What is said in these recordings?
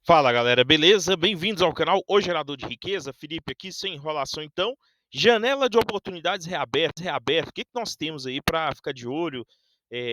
Fala galera, beleza? Bem-vindos ao canal O Gerador de Riqueza. Felipe aqui, sem enrolação então. Janela de oportunidades reaberta. O que nós temos aí para ficar de olho,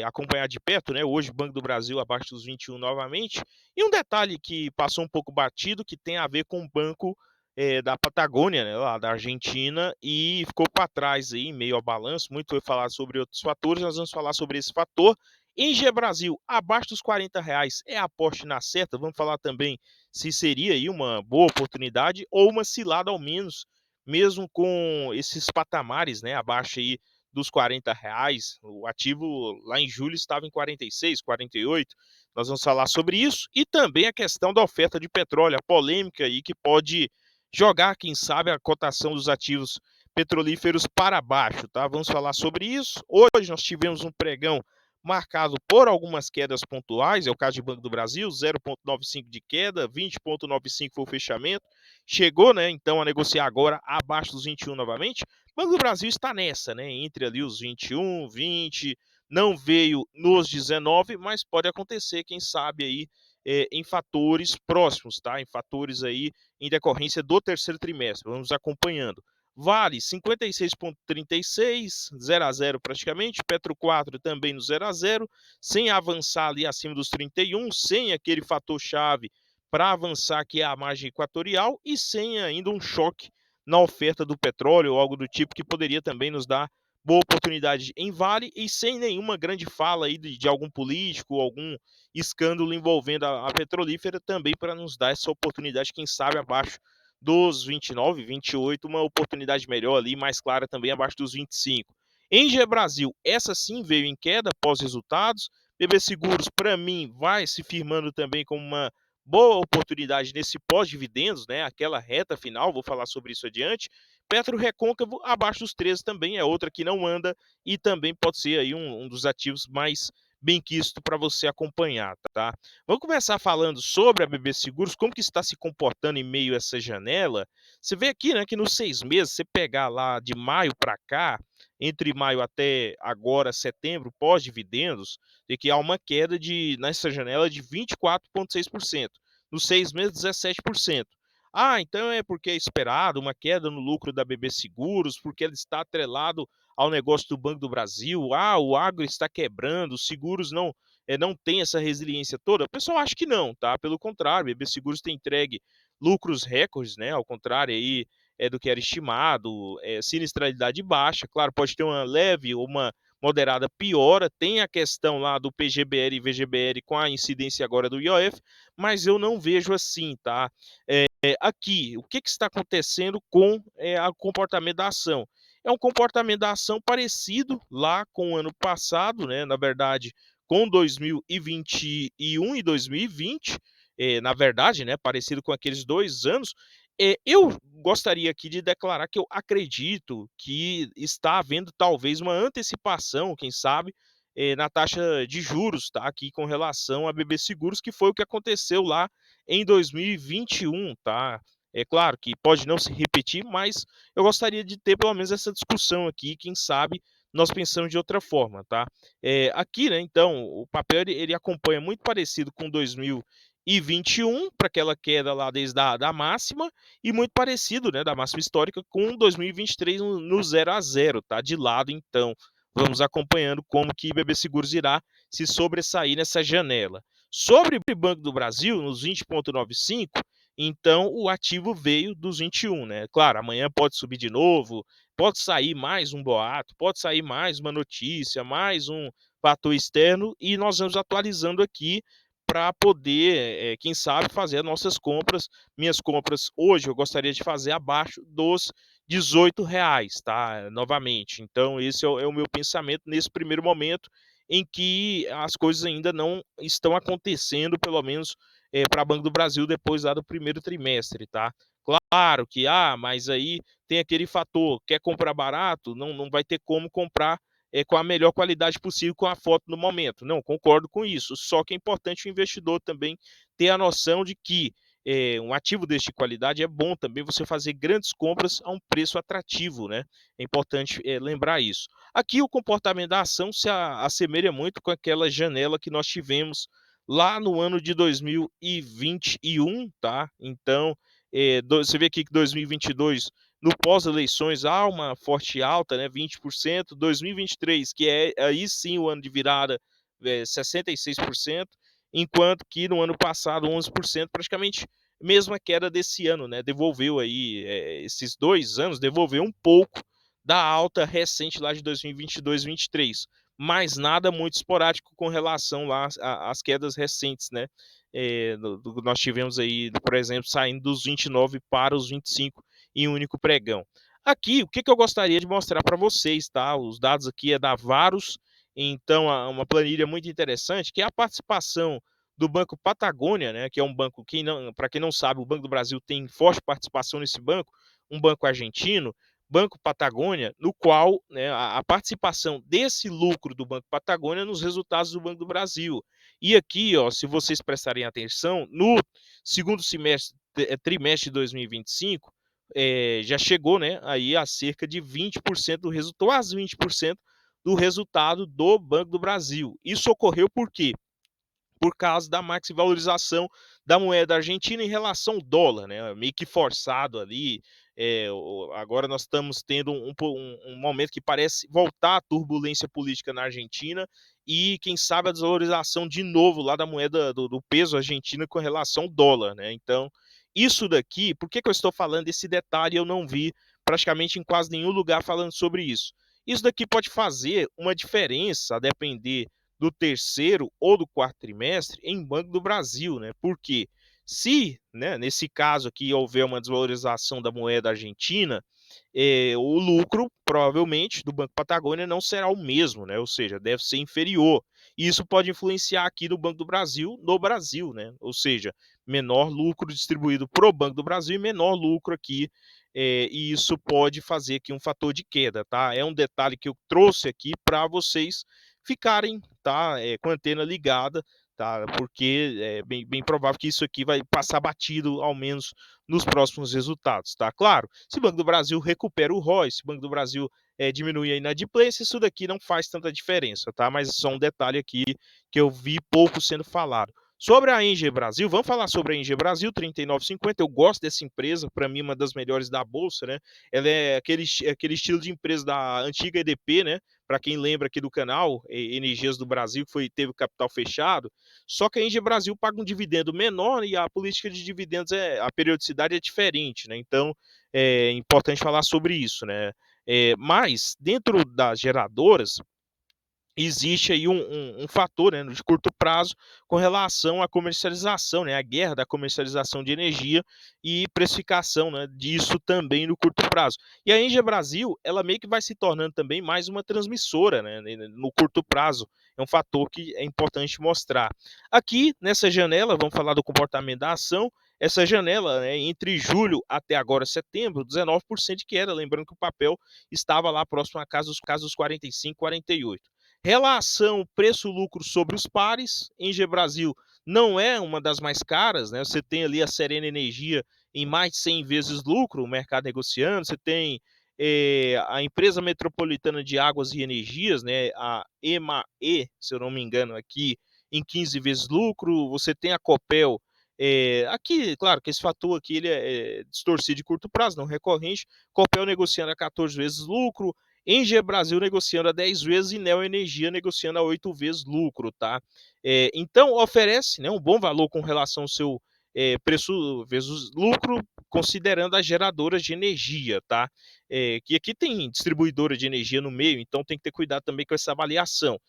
acompanhar de perto, né? Hoje, Banco do Brasil abaixo dos 21 novamente. E um detalhe que passou um pouco batido, que tem a ver com o banco da Patagônia, né? Lá da Argentina, e ficou para trás aí, meio ao balanço. Muito foi falado sobre outros fatores, nós vamos falar sobre esse fator. Engie Brasil, abaixo dos R$ 40, é a aposta na certa? Vamos falar também se seria aí uma boa oportunidade ou uma cilada ao menos, mesmo com esses patamares, né, abaixo aí dos R$ 40. O ativo lá em julho estava em 46, 48. Nós vamos falar sobre isso e também a questão da oferta de petróleo, a polêmica aí que pode jogar, quem sabe, a cotação dos ativos petrolíferos para baixo, tá? Vamos falar sobre isso. Hoje nós tivemos um pregão marcado por algumas quedas pontuais, é o caso de Banco do Brasil, 0,95 de queda, 20,95 foi o fechamento, chegou, né, então a negociar agora abaixo dos 21 novamente. Banco do Brasil está nessa, né, entre ali os 21, 20, não veio nos 19, mas pode acontecer, quem sabe aí, em fatores próximos, tá? Em fatores aí em decorrência do terceiro trimestre. Vamos acompanhando. Vale 56,36, 0 a 0 praticamente. Petro 4 também no 0 a 0, sem avançar ali acima dos 31, sem aquele fator chave para avançar que é a margem equatorial e sem ainda um choque na oferta do petróleo ou algo do tipo que poderia também nos dar boa oportunidade em Vale e sem nenhuma grande fala aí de algum político ou algum escândalo envolvendo a petrolífera também para nos dar essa oportunidade, quem sabe abaixo dos 29, 28, uma oportunidade melhor ali, mais clara também abaixo dos 25. Engie Brasil, essa sim veio em queda após resultados. BB Seguros, para mim, vai se firmando também como uma boa oportunidade nesse pós-dividendos, né? Aquela reta final, vou falar sobre isso adiante. Petro Recôncavo, abaixo dos 13 também, é outra que não anda e também pode ser aí um dos ativos mais bem quisto para você acompanhar, tá? Vamos começar falando sobre a BB Seguros, como que está se comportando em meio a essa janela. Você vê aqui, né, que nos 6 meses, você pegar lá de maio para cá, entre maio até agora, setembro, pós-dividendos, de que há uma queda nessa janela de 24,6%. Nos 6 meses, 17%. Ah, então é porque é esperado uma queda no lucro da BB Seguros, porque ele está atrelado ao negócio do Banco do Brasil. Ah, o agro está quebrando, os seguros não tem essa resiliência toda? O pessoal acha que não, tá? Pelo contrário, BB Seguros tem entregue lucros recordes, né? Ao contrário aí do que era estimado, sinistralidade baixa, claro, pode ter uma leve ou uma moderada piora, tem a questão lá do PGBL e VGBL com a incidência agora do IOF, mas eu não vejo assim, tá? Aqui, o que está acontecendo com o comportamento da ação? É um comportamento da ação parecido lá com o ano passado, né? Na verdade, com 2021 e 2020, na verdade, né? Parecido com aqueles 2 anos. Eu gostaria aqui de declarar que eu acredito que está havendo talvez uma antecipação, quem sabe, na taxa de juros, tá? Aqui com relação a BB Seguros, que foi o que aconteceu lá em 2021, tá? É claro que pode não se repetir, mas eu gostaria de ter pelo menos essa discussão aqui, quem sabe nós pensamos de outra forma, tá? Aqui, né, então, o papel ele acompanha muito parecido com 2021, para aquela queda lá desde da máxima, e muito parecido, né, da máxima histórica com 2023 no 0 a 0, tá? De lado, então, vamos acompanhando como que BB Seguros irá se sobressair nessa janela. Sobre o Banco do Brasil, nos 20,95, então o ativo veio dos 21, né? Claro, amanhã pode subir de novo, pode sair mais um boato, pode sair mais uma notícia, mais um fator externo e nós vamos atualizando aqui para poder, quem sabe, fazer as nossas compras. Minhas compras hoje eu gostaria de fazer abaixo dos R$ 18, tá? Novamente. Então, esse é o meu pensamento nesse primeiro momento em que as coisas ainda não estão acontecendo, pelo menos para Banco do Brasil, depois lá do primeiro trimestre, tá? Claro que, mas aí tem aquele fator, quer comprar barato, não vai ter como comprar com a melhor qualidade possível com a foto no momento. Não, concordo com isso. Só que é importante o investidor também ter a noção de que um ativo deste qualidade é bom também você fazer grandes compras a um preço atrativo, né? É importante lembrar isso. Aqui o comportamento da ação se assemelha muito com aquela janela que nós tivemos lá no ano de 2021, tá? Então, você vê aqui que 2022, no pós-eleições, há uma forte alta, né, 20%. 2023, que é aí sim o ano de virada, 66%, enquanto que no ano passado 11%, praticamente mesma queda desse ano, né? Devolveu aí, esses 2 anos, devolveu um pouco da alta recente lá de 2022, 23, mas nada muito esporádico com relação lá às quedas recentes, né? Nós tivemos aí, por exemplo, saindo dos 29 para os 25 em um único pregão. Aqui, o que, que eu gostaria de mostrar para vocês, tá? Os dados aqui é da Varus, então uma planilha muito interessante, que é a participação do Banco Patagônia, né, que é um banco que, para quem não sabe, o Banco do Brasil tem forte participação nesse banco, um banco argentino, Banco Patagônia, no qual, né, a participação desse lucro do Banco Patagônia nos resultados do Banco do Brasil. E aqui, ó, se vocês prestarem atenção, no segundo semestre, trimestre de 2025, já chegou, né, aí a cerca de 20% do resultado, quase 20% do resultado do Banco do Brasil. Isso ocorreu por quê? Por causa da maxi-valorização da moeda argentina em relação ao dólar, né? Meio que forçado ali. Agora nós estamos tendo um momento que parece voltar a turbulência política na Argentina e, quem sabe, a desvalorização de novo lá da moeda do peso argentino com relação ao dólar, né? Então, isso daqui, por que eu estou falando desse detalhe? Eu não vi praticamente em quase nenhum lugar falando sobre isso. Isso daqui pode fazer uma diferença a depender do terceiro ou do quarto trimestre em Banco do Brasil, né? Porque se, né, nesse caso aqui, houver uma desvalorização da moeda argentina, o lucro, provavelmente, do Banco Patagônia não será o mesmo, né? Ou seja, deve ser inferior. E isso pode influenciar aqui no Banco do Brasil, no Brasil, né? Ou seja, menor lucro distribuído para o Banco do Brasil e menor lucro aqui. E isso pode fazer aqui um fator de queda, tá? É um detalhe que eu trouxe aqui para vocês ficarem, tá, com a antena ligada, tá? Porque é bem provável que isso aqui vai passar batido, ao menos nos próximos resultados, tá? Claro, se o Banco do Brasil recupera o ROI, se o Banco do Brasil diminui a inadimplência, isso daqui não faz tanta diferença, tá? Mas só um detalhe aqui que eu vi pouco sendo falado. Sobre a Engie Brasil, vamos falar sobre a Engie Brasil, 39,50. Eu gosto dessa empresa, para mim, uma das melhores da Bolsa, né? Ela é aquele estilo de empresa da antiga EDP, né? Para quem lembra aqui do canal, Energias do Brasil, que teve o capital fechado. Só que a Engie Brasil paga um dividendo menor e a política de dividendos, a periodicidade é diferente, né? Então é importante falar sobre isso, né? Mas dentro das geradoras, existe aí um fator, né, de curto prazo com relação à comercialização, né, a guerra da comercialização de energia e precificação, né, disso também no curto prazo. E a Engie Brasil, ela meio que vai se tornando também mais uma transmissora, né, no curto prazo. É um fator que é importante mostrar. Aqui, nessa janela, vamos falar do comportamento da ação. Essa janela, né, entre julho até agora setembro, 19% de queda. Lembrando que o papel estava lá próximo a casa dos 45, 48. Relação preço-lucro sobre os pares, Engie Brasil não é uma das mais caras, né? Você tem ali a Serena Energia em mais de 100 vezes lucro, o mercado negociando, você tem a empresa metropolitana de águas e energias, né? A EMAE, se eu não me engano, aqui em 15 vezes lucro, você tem a Copel. Aqui, claro que esse fator aqui ele é distorcido de curto prazo, não recorrente. Copel negociando a 14 vezes lucro, Engie Brasil negociando a 10 vezes e Neo Energia negociando a 8 vezes lucro, tá? Então, oferece, né, um bom valor com relação ao seu preço vezes lucro, considerando as geradoras de energia, tá? Que aqui tem distribuidora de energia no meio, então tem que ter cuidado também com essa avaliação.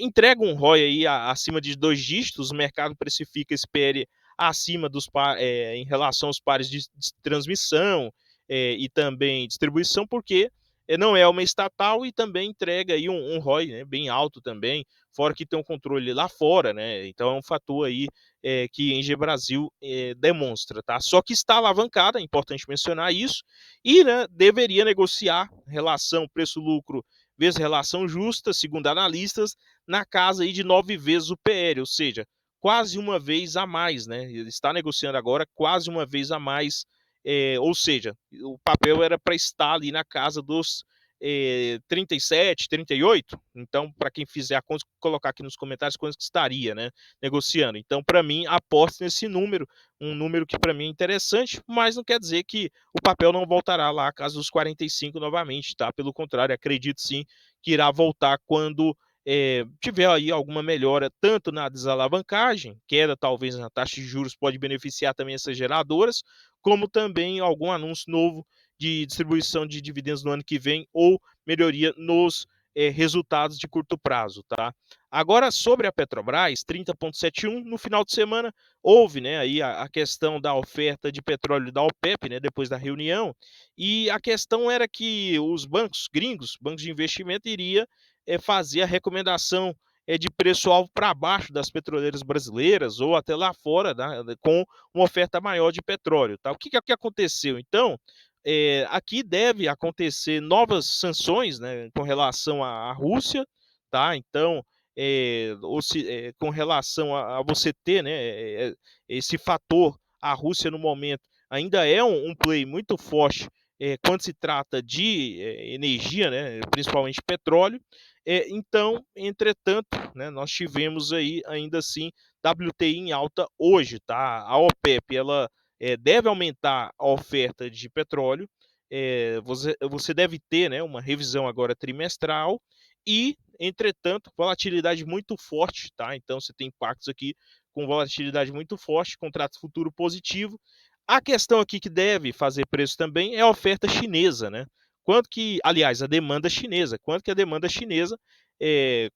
Entrega um ROI aí acima de 2 dígitos, o mercado precifica esse PL acima em relação aos pares de transmissão e também distribuição, porque não é uma estatal e também entrega aí um ROI, né, bem alto também, fora que tem um controle lá fora, né? Então é um fator aí que a Engie Brasil demonstra, tá? Só que está alavancada, é importante mencionar isso, e, né, deveria negociar relação preço-lucro vezes relação justa, segundo analistas, na casa aí de 9 vezes o PL, ou seja, quase uma vez a mais, né? Ele está negociando agora quase uma vez a mais, ou seja, o papel era para estar ali na casa dos 37, 38. Então, para quem fizer a conta, colocar aqui nos comentários quanto que estaria, né, negociando. Então, para mim, aposto nesse número, um número que para mim é interessante, mas não quer dizer que o papel não voltará lá à casa dos 45 novamente, tá? Pelo contrário, acredito sim que irá voltar quando tiver aí alguma melhora tanto na desalavancagem, queda talvez na taxa de juros pode beneficiar também essas geradoras, como também algum anúncio novo de distribuição de dividendos no ano que vem ou melhoria nos resultados de curto prazo, tá? Agora, sobre a Petrobras, 30,71, no final de semana houve, né, aí a questão da oferta de petróleo da OPEP, né, depois da reunião, e a questão era que os bancos gringos, bancos de investimento, iria fazer a recomendação de preço-alvo para baixo das petroleiras brasileiras ou até lá fora, né, com uma oferta maior de petróleo. Tá? O que aconteceu? Então, aqui deve acontecer novas sanções, né, com relação à Rússia, tá? Então, com relação a você ter, né, esse fator, a Rússia no momento ainda é um play muito forte quando se trata de energia, né, principalmente petróleo. Então, entretanto, né, nós tivemos aí ainda assim WTI em alta hoje, tá? A OPEP ela deve aumentar a oferta de petróleo. Você deve ter, né, uma revisão agora trimestral e, entretanto, volatilidade muito forte, tá? Então você tem impactos aqui com volatilidade muito forte, contrato futuro positivo. A questão aqui que deve fazer preço também é a oferta chinesa, né? Quanto que, aliás, a demanda chinesa, quanto que a demanda chinesa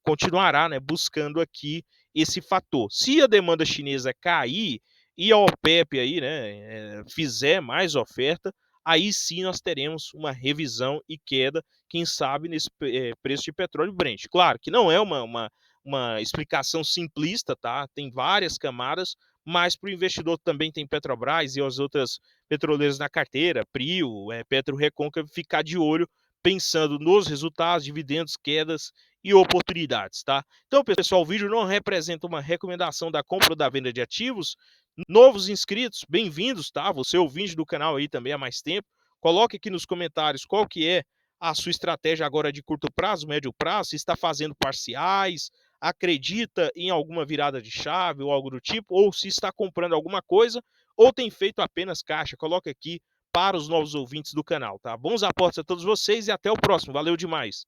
continuará, né, buscando aqui esse fator. Se a demanda chinesa cair e a OPEP aí, né, fizer mais oferta, aí sim nós teremos uma revisão e queda, quem sabe, nesse preço de petróleo Brent. Claro que não é uma explicação simplista, tá? Tem várias camadas, mas para o investidor também tem Petrobras e as outras petroleiras na carteira, Prio, Petro Recôncavo, ficar de olho, pensando nos resultados, dividendos, quedas e oportunidades, tá? Então, pessoal, o vídeo não representa uma recomendação da compra ou da venda de ativos. Novos inscritos, bem-vindos, tá? Você ouvinte do canal aí também há mais tempo, coloque aqui nos comentários qual que é a sua estratégia agora de curto prazo, médio prazo, se está fazendo parciais, acredita em alguma virada de chave ou algo do tipo, ou se está comprando alguma coisa, ou tem feito apenas caixa. Coloque aqui para os novos ouvintes do canal, tá? Bons aportes a todos vocês e até o próximo. Valeu demais!